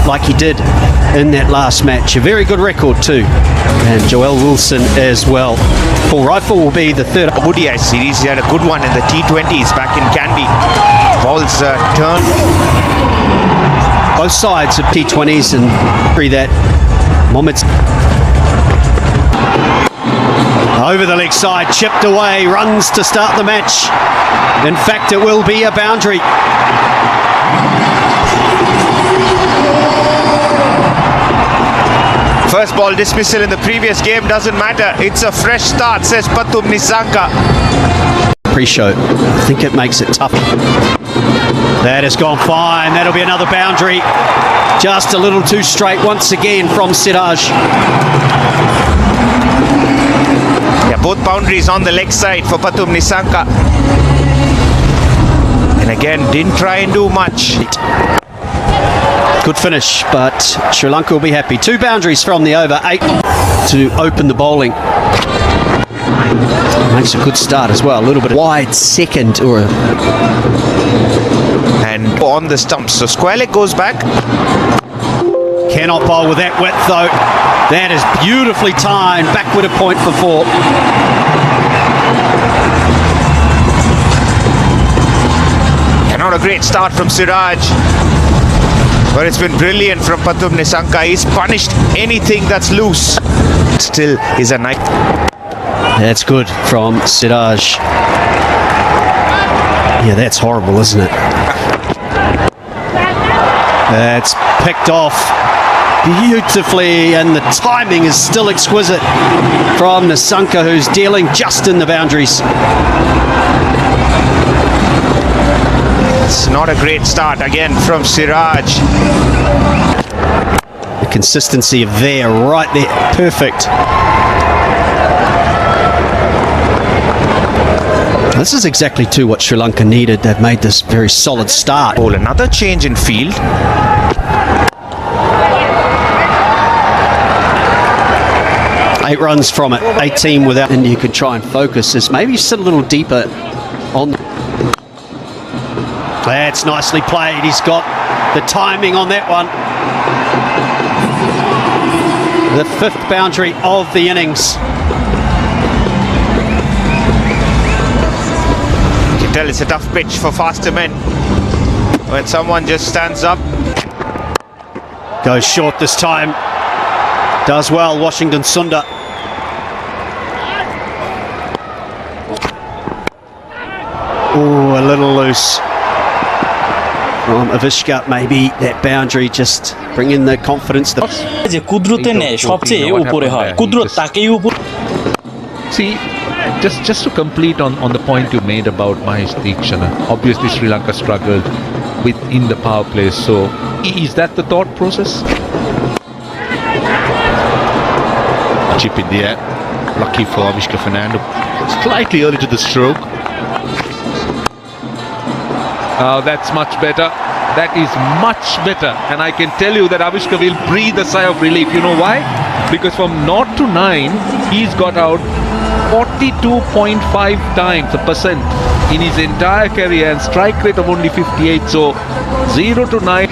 like he did in that last match. A very good record too. And Joel Wilson as well. Paul Rifle will be the third. ODI series, he had a good one in the T20s back in Canby. Ball's turn. Both sides of T20s and that Mohamed over the leg side, chipped away, runs to start the match. In fact, it will be a boundary. First ball dismissal in the previous game doesn't matter. It's a fresh start, says Pathum Nissanka. Pre-show. I think it makes it tough. That has gone fine. That'll be another boundary. Just a little too straight once again from Siraj. Yeah, both boundaries on the leg side for Pathum Nissanka. And again, didn't try and do much. Good finish, but Sri Lanka will be happy. 2 boundaries from the over, 8 to open the bowling. Makes a good start as well. A little bit wide second or and on the stumps. So square leg goes back. Cannot bowl with that width though. That is beautifully timed. Backward a point for 4. Yeah, not a great start from Siraj. But it's been brilliant from Pathum Nissanka. He's punished anything that's loose. Still is a nice. That's good from Siraj. Yeah, that's horrible, isn't it? That's picked off beautifully, and the timing is still exquisite from Nissanka, who's dealing just in the boundaries. It's not a great start again from Siraj. The consistency of there, right there, perfect. This is exactly what Sri Lanka needed. They've made this very solid start. Oh, another change in field. Eight runs from it, 18 without. India could try and focus this. Maybe sit a little deeper on. That's nicely played. He's got the timing on that one. The 5th boundary of the innings. You can tell it's a tough pitch for faster men. When someone just stands up. Goes short this time. Does well, Washington Sundar. Oh, a little loose from Avishka. Maybe that boundary just bring in the confidence. যে কুদরতে নেয় সবচেয়ে উপরে হয় কুদরত তাকেই উপরে. See, just to complete on the point you made about Mahesh Deekshana, obviously Sri Lanka struggled within the power play. So is that the thought process? Chip in the air, lucky for Avishka Fernando. Slightly early to the stroke. Oh, that's much better. That is much better. And I can tell you that Avishka will breathe a sigh of relief. You know why? Because from 0 to 9, he's got out 42.5 times a percent in his entire career and strike rate of only 58. So 0 to 9.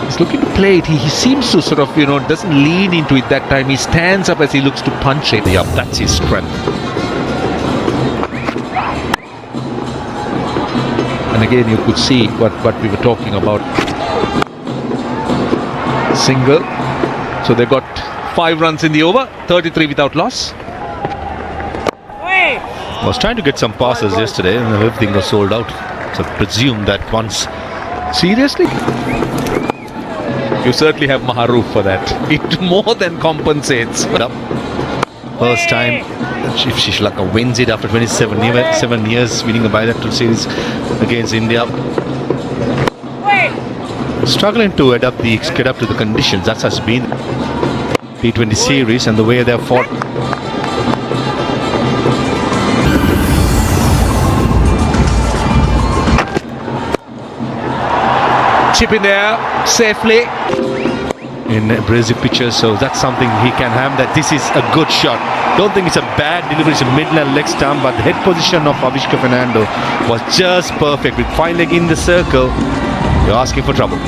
He's looking to play it. He seems to sort of, doesn't lean into it that time. He stands up as he looks to punch it. Yeah, that's his strength. And again, you could see what we were talking about. Single. So they got 5 runs in the over, 33 without loss. I was trying to get some passes yesterday and everything was sold out. So I presume that once. Seriously? You certainly have Maharu for that. It more than compensates. First time if Sri Lanka wins it after 7 years winning a bilateral series against India. Struggling to get up to the conditions. That has been T20 series and the way they have fought. Chip in there safely in abrasive pitches, so that's something he can have. That this is a good shot. Don't think it's a bad delivery. It's a middle and leg stump, but the head position of Avishka Fernando was just perfect with 5 leg in the circle. You're asking for trouble.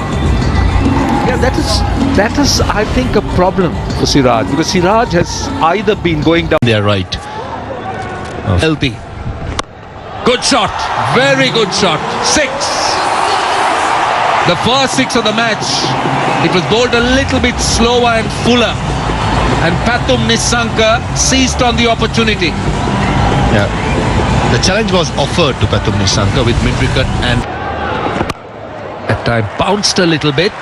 Yeah, that is, I think, a problem for Siraj, because Siraj has either been going down They are right. healthy. Good shot, very good shot. 6. The first 6 of the match. It was bowled a little bit slower and fuller, and Pathum Nissanka seized on the opportunity. Yeah. The challenge was offered to Pathum Nissanka with mid-wicket and At time bounced a little bit,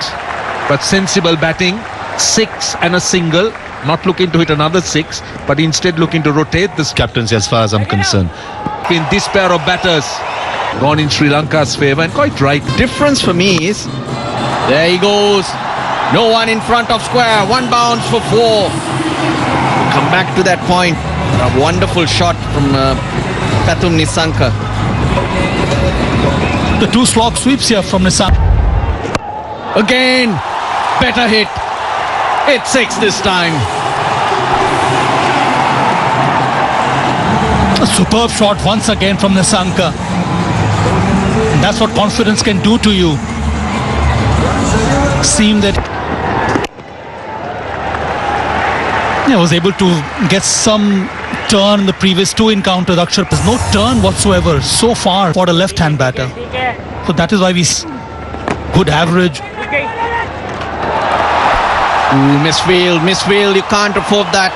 but sensible batting. 6 and a single. Not looking to hit another 6, but instead looking to rotate this captaincy as far as I'm concerned. in this pair of batters. Gone in Sri Lanka's favour, and quite right. Difference for me is there he goes. No one in front of square. 1 bounce for 4. Come back to that point. A wonderful shot from Pathum Nissanka. The 2 slog sweeps here from Nissanka. Again, better hit. It's 6 this time. A superb shot once again from Nissanka. That's what confidence can do to you. Seemed that he was able to get some turn in the previous 2 encounters. Akshar, there's no turn whatsoever so far for the left-hand batter. So that is why we good average. Misfield, you can't afford that.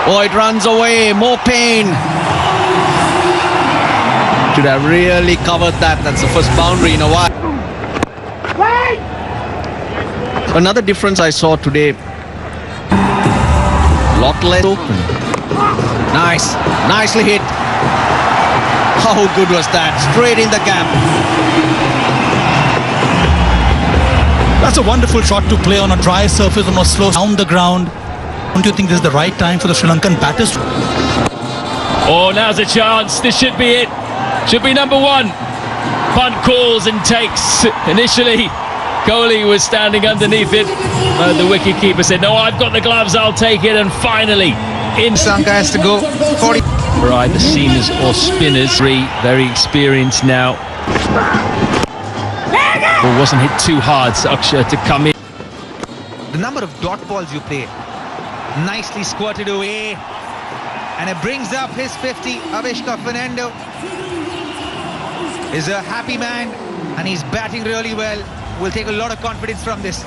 Oh, it runs away, more pain. Should have really covered that. That's the first boundary in a while. Another difference I saw today. Lot less open. Nice, nicely hit. How good was that? Straight in the gap. That's a wonderful shot to play on a dry surface, on a slow down the ground. Don't you think this is the right time for the Sri Lankan batters? Oh, now's a chance. This should be it. Should be number 1. Punt calls and takes. Initially, Kohli was standing underneath it. The wicket-keeper said, no, I've got the gloves, I'll take it. And finally, Sanka has to go. 40. right, the seamers or spinners, 3 very experienced now. Ball wasn't hit too hard, so Akshar to come in. The number of dot balls you play, nicely squirted away, and it brings up his 50. Avishka Fernando is a happy man, and he's batting really well. Will take a lot of confidence from this.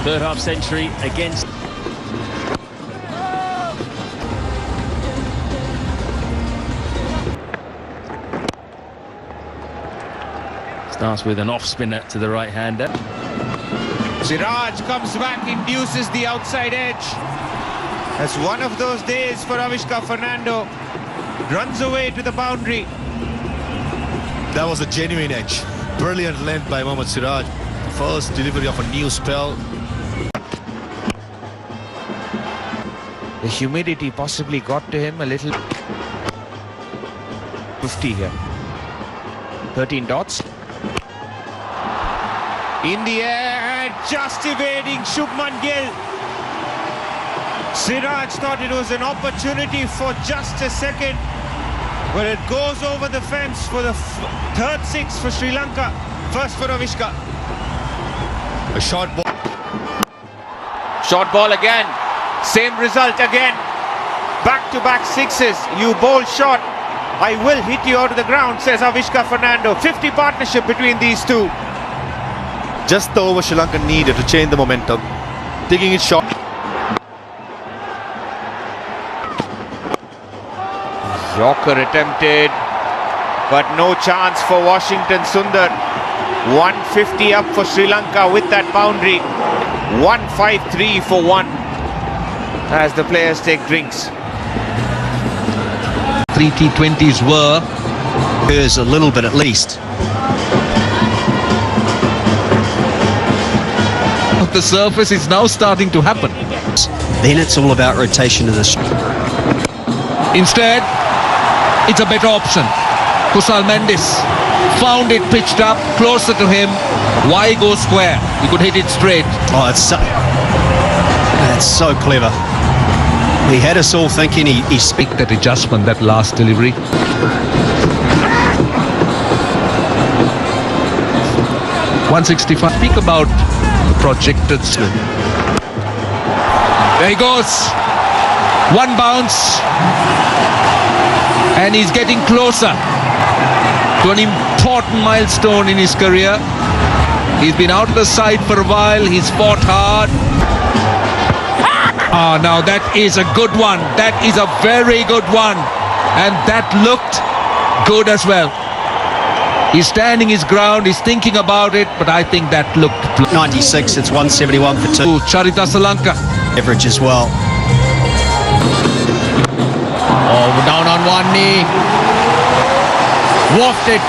Third half century against... Starts with an off spinner to the right hander. Siraj comes back, induces the outside edge. That's one of those days for Avishka Fernando. Runs away to the boundary. that was a genuine edge. Brilliant length by Mohammad Siraj. First delivery of a new spell. The humidity possibly got to him a little. 50 here. 13 dots. In the air, just evading Shubman Gill. Siraj thought it was an opportunity for just a second, but it goes over the fence for the third 6 for Sri Lanka. First for Avishka. A short ball. Short ball again. Same result again. Back-to-back 6s. You bowl short, I will hit you out of the ground, says Avishka Fernando. 50 partnership between these two. Just the over Sri Lanka needed to change the momentum. Taking it short. Yorker attempted, but no chance for Washington Sundar. 150 up for Sri Lanka with that boundary. 153 for 1 as the players take drinks. 3 T20s were. Here's a little bit at least. The surface is now starting to happen. Then it's all about rotation of the... Instead, it's a better option. Kusal Mendis found it pitched up closer to him. Why go square? He could hit it straight. Oh, that's so clever. He had us all thinking he Pick that adjustment, that last delivery. 165. Speak about the projected swing. There he goes. One bounce. And he's getting closer to an important milestone in his career. He's been out of the side for a while. He's fought hard. Now that is a good one. That is a very good one. And that looked good as well. He's standing his ground. He's thinking about it. But I think that looked... 96, it's 171 for 2. Charith Asalanka. Average as well. Oh, down on one knee. Wafted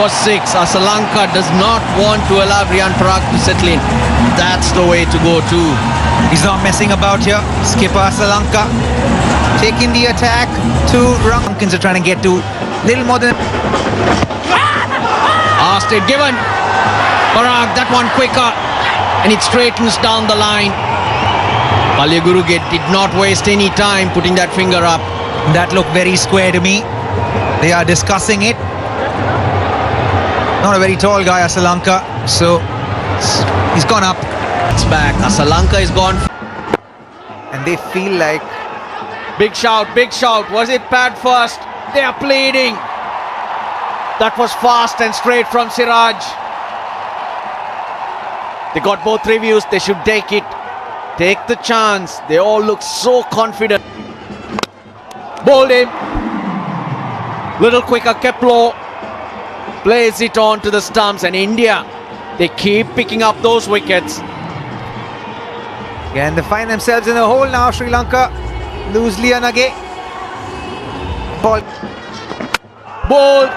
for 6. Asalanka does not want to allow Riyan Parag to settle in. That's the way to go too. He's not messing about here. Skipper Asalanka taking the attack to Rankins are trying to get to little more than... Asked it, given. Parag, that one quicker. And it straightens down the line. Palyaguru did not waste any time putting that finger up. That looked very square to me. They are discussing it. Not a very tall guy, Asalanka. So he's gone up. It's back. Asalanka is gone. And they feel like... Big shout, big shout. Was it pad first? They are pleading. That was fast and straight from Siraj. They got both reviews. They should take it. Take the chance. They all look so confident. Bowled him. Little quicker, kept low. Plays it on to the stumps. And India, they keep picking up those wickets. And they find themselves in a hole now, Sri Lanka. Lose Liyanage. Ball. Bowled.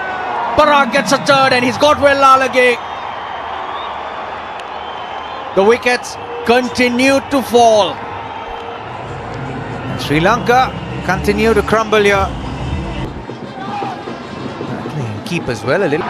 Parag gets a third and he's got Lalage. The wickets continue to fall. Sri Lanka continue to crumble here. Keep as well a little.